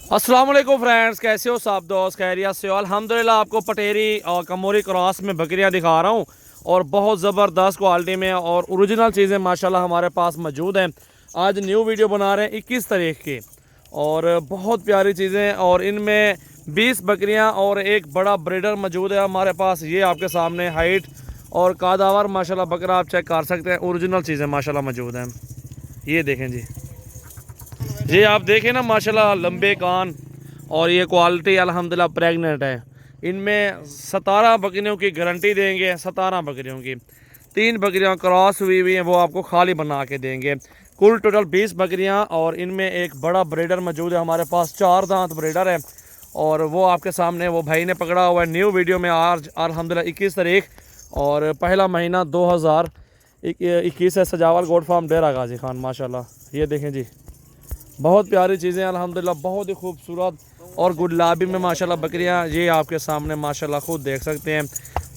अस्सलाम वालेकुम फ्रेंड्स, कैसे हो सब दोस्त? खैरियत से हो? अल्हम्दुलिल्लाह। आपको पटेरी और कमोरी क्रॉस में बकरियां दिखा रहा हूं और बहुत ज़बरदस्त क्वालिटी में और ओरिजिनल चीज़ें माशाल्लाह हमारे पास मौजूद हैं। आज न्यू वीडियो बना रहे हैं 21 तारीख की और बहुत प्यारी चीज़ें, और इनमें 20 बकरियां और एक बड़ा ब्रीडर मौजूद है हमारे पास। ये आपके सामने हाइट और कादावर माशाल्लाह बकरा आप चेक कर सकते हैं। ओरिजिनल चीज़ें माशाल्लाह मौजूद हैं। ये देखें जी, ये आप देखें ना माशाल्लाह, लंबे कान और ये क्वालिटी अल्हम्दुलिल्लाह प्रेग्नेंट है। इनमें 17 बकरियों की गारंटी देंगे। 17 बकरियों की 3 बकरियां क्रॉस हुई हुई हैं, वो आपको खाली बना के देंगे। कुल टोटल 20 बकरियां और इनमें एक बड़ा ब्रीडर मौजूद है हमारे पास। 4 दांत ब्रीडर है और वो आपके सामने वो भाई ने पकड़ा हुआ है न्यू वीडियो में। आज अल्हम्दुलिल्लाह 21 तारीख और पहला महीना 2021 है। सजावल गोट फार्म डेरा गाजी खान माशाल्लाह। ये देखें जी, बहुत प्यारी चीज़ें अल्हम्दुलिल्लाह, बहुत ही खूबसूरत और गुलाबी में माशाल्लाह बकरियां। ये आपके सामने माशाल्लाह खुद देख सकते हैं।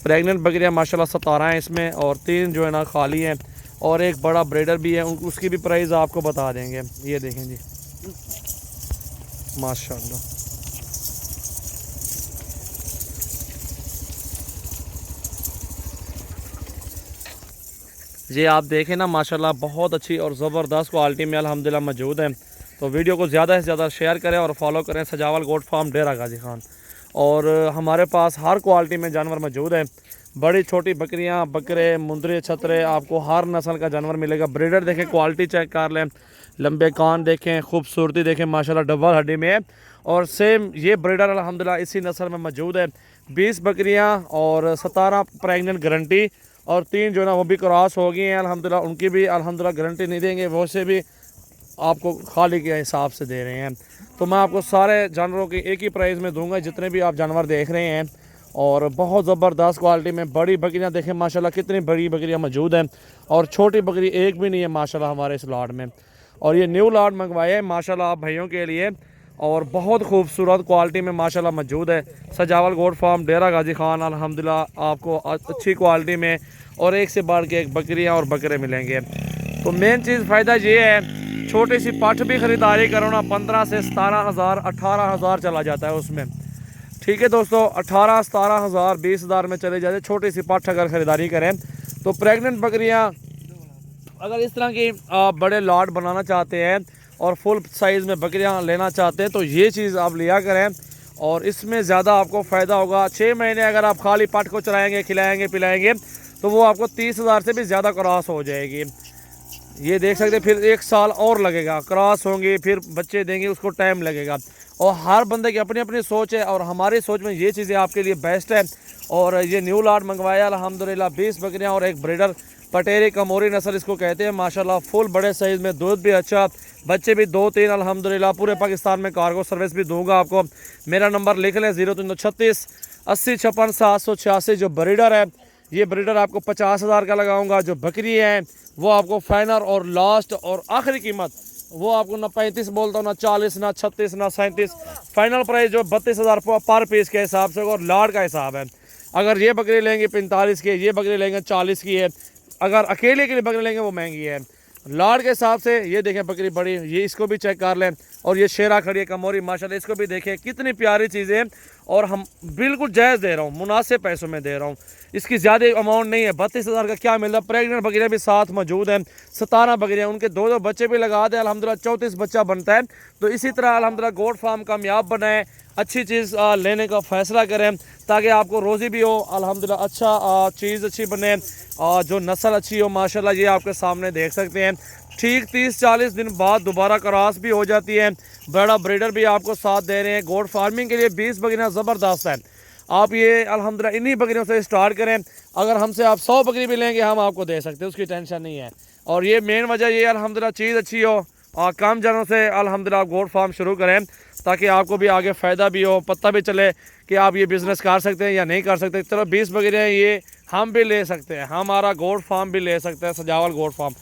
प्रेग्नेंट बकरियां माशाल्लाह 17 हैं इसमें और 3 जो है ना खाली हैं और एक बड़ा ब्रीडर भी है, उसकी भी प्राइस आपको बता देंगे। ये देखें जी माशाल्लाह। ये आप देखें ना माशाल्लाह, बहुत अच्छी और ज़बरदस्त क्वालिटी में अल्हम्दुलिल्लाह मौजूद है। तो वीडियो को ज़्यादा से ज़्यादा शेयर करें और फॉलो करें सजावल गोट फार्म डेरा गाजी खान। और हमारे पास हर क्वालिटी में जानवर मौजूद है। बड़ी छोटी बकरियां, बकरे, मुंदरे, छतरे, आपको हर नस्ल का जानवर मिलेगा। ब्रीडर देखें, क्वालिटी चेक कर लें, लंबे कान देखें, खूबसूरती देखें माशाल्लाह, डबल हड्डी में है। और सेम ये ब्रीडर अल्हम्दुलिल्लाह इसी नस्ल में मौजूद है। 20 बकरियाँ और 17 प्रेगनेंट गारंटी और 3 जो है ना वो भी क्रॉस हो गई हैं अल्हम्दुलिल्लाह। उनकी भी अल्हम्दुलिल्लाह गारंटी नहीं देंगे, वो से भी आपको खाली के हिसाब से दे रहे हैं। तो मैं आपको सारे जानवरों की एक ही प्राइस में दूंगा जितने भी आप जानवर देख रहे हैं। और बहुत ज़बरदस्त क्वालिटी में बड़ी बकरियां देखें माशाल्लाह, कितनी बड़ी बकरियां मौजूद हैं और छोटी बकरी एक भी नहीं है माशाल्लाह हमारे इस लॉट में। और ये न्यू लॉट मंगवाए हैं माशाल्लाह आप भाइयों के लिए और बहुत खूबसूरत क्वालिटी में माशाल्लाह मौजूद है। सजावल गोट फार्म डेरा गाजी खान अल्हम्दुलिल्लाह आपको अच्छी क्वालिटी में और एक से बढ़ के एक बकरियाँ और बकरे मिलेंगे। तो मेन चीज़ फ़ायदा ये है, छोटी सी पठ भी ख़रीदारी करो ना 15 से 17,000 18,000 चला जाता है उसमें। ठीक है दोस्तों, 18 17,000 20,000 में चले जाते। छोटी सी पठ अगर ख़रीदारी करें तो प्रेग्नेंट बकरियां अगर इस तरह की आप बड़े लॉट बनाना चाहते हैं और फुल साइज़ में बकरियां लेना चाहते हैं तो ये चीज़ आप लिया करें और इसमें ज़्यादा आपको फ़ायदा होगा। 6 महीने अगर आप खाली पठ को चलाएँगे, खिलाएँगे, पिलाएँगे तो वो आपको 30,000 से भी ज़्यादा क्रॉस हो जाएगी। ये देख सकते हैं, फिर 1 साल और लगेगा, क्रॉस होंगे, फिर बच्चे देंगे, उसको टाइम लगेगा। और हर बंदे की अपनी अपनी सोच है और हमारी सोच में ये चीज़ें आपके लिए बेस्ट है। और ये न्यू लॉट मंगवाया अल्हम्दुलिल्लाह, 20 बकरियां और एक ब्रीडर पटेरी कमोरी नस्ल इसको कहते हैं माशाल्लाह। फुल बड़े साइज़ में, दूध भी अच्छा, बच्चे भी 2-3 अल्हम्दुलिल्लाह। पूरे पाकिस्तान में कार्गो सर्विस भी दूंगा आपको। मेरा नंबर लिख लें 0336 80 56 786। जो ब्रीडर है ये ब्रीडर आपको 50,000 का लगाऊंगा। जो बकरी है वो आपको फाइनल और लास्ट और आखिरी कीमत वो आपको ना 35 बोलता हूँ, ना 40, ना 36, ना 37। फाइनल प्राइस जो 32,000 पर पीस के हिसाब से और लाड का हिसाब है। अगर ये बकरी लेंगे 45 की, ये बकरी लेंगे 40 की है। अगर अकेले के लिए बकरी लेंगे वो महंगी है। लाड के हिसाब से ये देखें बकरी बड़ी, ये इसको भी चेक कर लें। और ये शेरा खड़ी है कमोरी माशाल्लाह, इसको भी देखें, कितनी प्यारी चीज़ें। और हम बिल्कुल जायज़ दे रहा हूँ, मुनासिब पैसों में दे रहा हूँ, इसकी ज़्यादा अमाउंट नहीं है। 32,000 का क्या मिल रहा है। प्रेग्नेंट बकरियाँ भी साथ मौजूद हैं, 17 बकरियाँ, उनके 2-2 बच्चे भी लगा दें अल्हम्दुलिल्लाह, 34 बच्चा बनता है। तो इसी तरह अल्हम्दुलिल्लाह गोट फार्म कामयाब बनाएं, अच्छी चीज़ लेने का फ़ैसला करें ताकि आपको रोज़ी भी हो अल्हम्दुलिल्लाह, अच्छा चीज़ अच्छी बने, जो नस्ल अच्छी हो माशाल्लाह। ये आपके सामने देख सकते हैं, ठीक 30-40 दिन बाद दोबारा क्रॉस भी हो जाती है। बड़ा ब्रीडर भी आपको साथ दे रहे हैं। गोट फार्मिंग के लिए 20 बकरियाँ ज़बरदस्त हैं। आप ये अल्हम्दुलिल्लाह इन्हीं बकरियों से स्टार्ट करें। अगर हमसे आप 100 बकरी भी लेंगे हम आपको दे सकते हैं, उसकी टेंशन नहीं है। और ये मेन वजह ये अल्हम्दुलिल्लाह चीज़ अच्छी हो और कम जानों से अल्हम्दुलिल्लाह गोट फार्म शुरू करें ताकि आपको भी आगे फ़ायदा भी हो, पता भी चले कि आप ये बिज़नेस कर सकते हैं या नहीं कर सकते। चलो 20 बकरियाँ ये हम भी ले सकते हैं, हमारा गोट फार्म भी ले सकते हैं, सजावल गोट फार्म।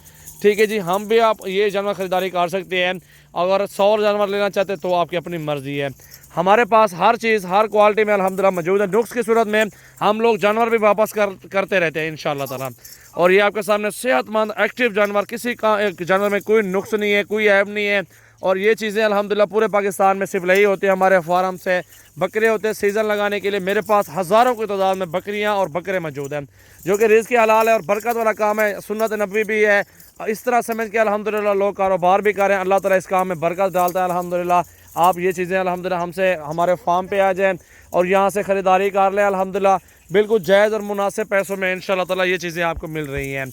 ठीक है जी, हम भी आप ये जानवर ख़रीदारी कर सकते हैं। अगर 100 जानवर लेना चाहते हैं तो आपकी अपनी मर्ज़ी है। हमारे पास हर चीज़ हर क्वालिटी में अल्हम्दुलिल्लाह मौजूद है। नुक्स की सूरत में हम लोग जानवर भी वापस करते रहते हैं इंशाअल्लाह ताला। और ये आपके सामने सेहतमंद एक्टिव जानवर, किसी का एक जानवर में कोई नुक्स नहीं है, कोई ऐब नहीं है। और ये चीज़ें अल्हम्दुलिल्लाह पूरे पाकिस्तान में सिर्फ यही होती है हमारे फार्म से। बकरे होते हैं सीज़न लगाने के लिए। मेरे पास हज़ारों की तादाद में बकरियां और बकरे मौजूद हैं, जो कि रिज़्क़ की हलाल है और बरकत वाला काम है, सुन्नत नबवी भी है। इस तरह समझ के अल्हम्दुलिल्लाह लोग कारोबार भी करें, अल्लाह ताला इस काम में बरकत डालता है अल्हम्दुलिल्लाह। आप ये चीज़ें अल्हम्दुलिल्लाह हमसे हमारे फार्म पे आ जाएँ और यहाँ से ख़रीदारी कर लें अल्हम्दुलिल्लाह, बिल्कुल जायज़ और मुनासिब पैसों में इंशाअल्लाह ताला ये चीज़ें आपको मिल रही हैं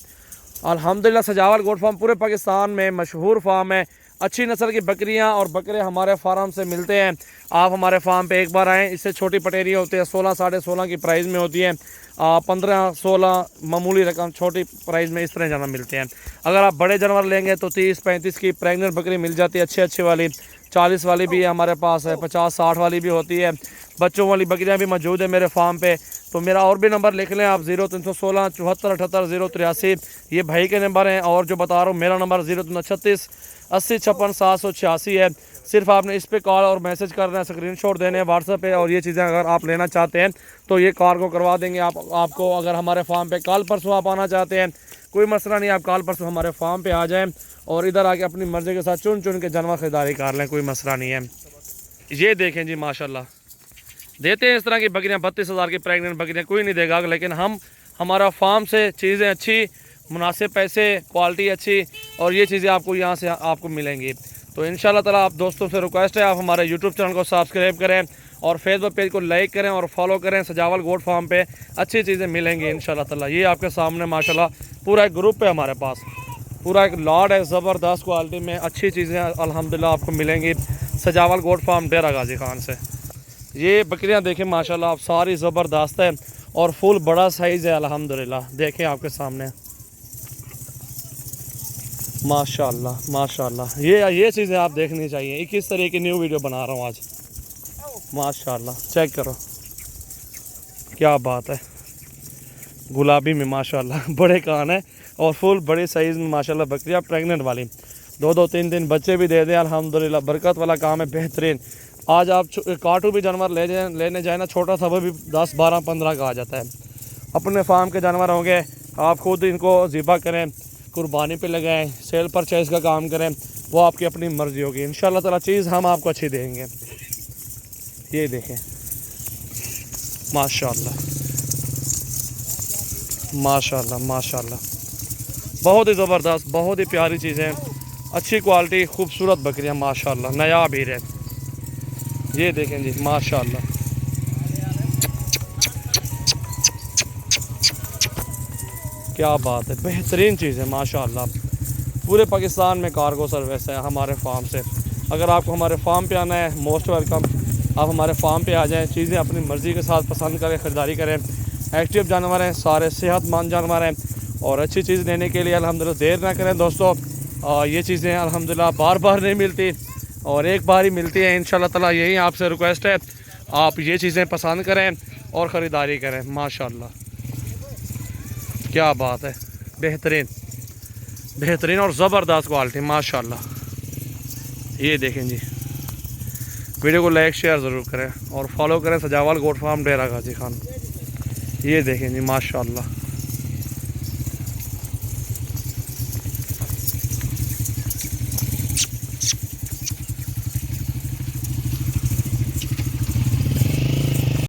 अल्हम्दुलिल्लाह। सजावल गोट फार्म पूरे पाकिस्तान में मशहूर फार्म है। अच्छी नस्ल की बकरियां और बकरे हमारे फार्म से मिलते हैं। आप हमारे फार्म पे एक बार आएँ। इससे छोटी पटेरी होती है 16 साढ़े 16 की प्राइस में होती है, 15-16 मामूली रकम छोटी प्राइस में इस तरह जानवर मिलते हैं। अगर आप बड़े जानवर लेंगे तो 30-35 की प्रेग्नेंट बकरी मिल जाती है, अच्छी वाली। 40 वाली भी हमारे पास है, 50-60 वाली भी होती है। बच्चों वाली बकरियां भी मौजूद है मेरे फार्म पे। तो मेरा और भी नंबर लिख लें आप, 0316 74 78 083, ये भाई के नंबर हैं। और जो बता रहा हूँ मेरा नंबर 0336 80 56 786 है। सिर्फ आपने इस पे कॉल और मैसेज करना है, स्क्रीनशॉट देने हैं व्हाट्सएप पे। और ये चीज़ें अगर आप लेना चाहते हैं तो ये कार्गो करवा देंगे आपको। अगर हमारे फार्म पे कल परसों आप आना चाहते हैं, कोई मसला नहीं, आप कल परसों हमारे फार्म पे आ जाएं और इधर आके अपनी मर्ज़ी के साथ चुन चुन के जानवर ख़रीदारी कर लें, कोई मसला नहीं है। ये देखें जी माशाल्लाह, देते हैं इस तरह की बकरियाँ, 32,000 की प्रेग्नेंट बकरियाँ कोई नहीं देगा, लेकिन हमारा फार्म से चीज़ें अच्छी, मुनासिब पैसे, क्वालिटी अच्छी, और ये चीज़ें आपको यहाँ से आपको मिलेंगी। तो इंशाल्लाह ताला आप दोस्तों से रिक्वेस्ट है, आप हमारे यूट्यूब चैनल को सब्सक्राइब करें और फेसबुक पेज को लाइक करें और फॉलो करें। सजावल गोट फार्म पे अच्छी चीज़ें मिलेंगी इंशाल्लाह ताला। ये आपके सामने माशाल्लाह पूरा एक ग्रुप है हमारे पास, पूरा एक लॉट है, ज़बरदस्त क्वालिटी में अच्छी चीज़ें अल्हम्दुलिल्लाह आपको मिलेंगी सजावल गोट फार्म डेरा गाजी खान से। ये बकरियां देखें माशाल्लाह आप, सारी ज़बरदस्त है और फुल बड़ा साइज़ है अल्हम्दुलिल्लाह। देखें आपके सामने माशाल्लाह माशाल्लाह। ये चीज़ें आप देखनी चाहिए। 21 तरह की न्यू वीडियो बना रहा हूँ आज माशाल्लाह। चेक करो क्या बात है, गुलाबी में माशाल्लाह बड़े कान है और फुल बड़े साइज़ में माशाल्लाह बकरियां प्रेग्नेंट वाली, 2-2 3-3 बच्चे भी दे दें अल्हम्दुलिल्लाह। बरकत वाला काम है, बेहतरीन। आज आप काटू भी जानवर लेने जाए ना, छोटा सा वो भी 10, 12, 15 का आ जाता है। अपने फार्म के जानवर होंगे, आप खुद इनको ज़िबा करें, कुर्बानी पे लगाएं, सेल परचेज़ का काम करें, वो आपकी अपनी मर्ज़ी होगी। इंशाल्लाह ताला चीज़ हम आपको अच्छी देंगे। ये देखें माशाल्लाह माशाल्लाह माशाल्लाह, बहुत ही ज़बरदस्त, बहुत ही प्यारी चीज़ें, अच्छी क्वालिटी, खूबसूरत बकरियां माशाल्लाह, नया भी है। ये देखें जी माशाल्लाह, क्या बात है, बेहतरीन चीज़ है माशाल्लाह। पूरे पाकिस्तान में कार्गो सर्विस है हमारे फार्म से। अगर आपको हमारे फार्म पे आना है, मोस्ट वेलकम, आप हमारे फार्म पे आ जाएं, चीज़ें अपनी मर्ज़ी के साथ पसंद करें, ख़रीदारी करें। एक्टिव जानवर हैं, सारे सेहतमंद जानवर हैं और अच्छी चीज़ लेने के लिए अल्हम्दुलिल्लाह देर ना करें दोस्तों। ये चीज़ें अल्हम्दुलिल्लाह बार बार नहीं मिलती और एक बार ही मिलती है। इंशाल्लाह ताला यही आपसे रिक्वेस्ट है, आप ये चीज़ें पसंद करें और ख़रीदारी करें माशाल्लाह। क्या बात है, बेहतरीन बेहतरीन और ज़बरदस्त क्वालिटी माशाल्लाह। ये देखें जी, वीडियो को लाइक शेयर ज़रूर करें और फॉलो करें सजावल गोट फार्म डेरा गाजी खान। ये देखें जी माशाल्लाह।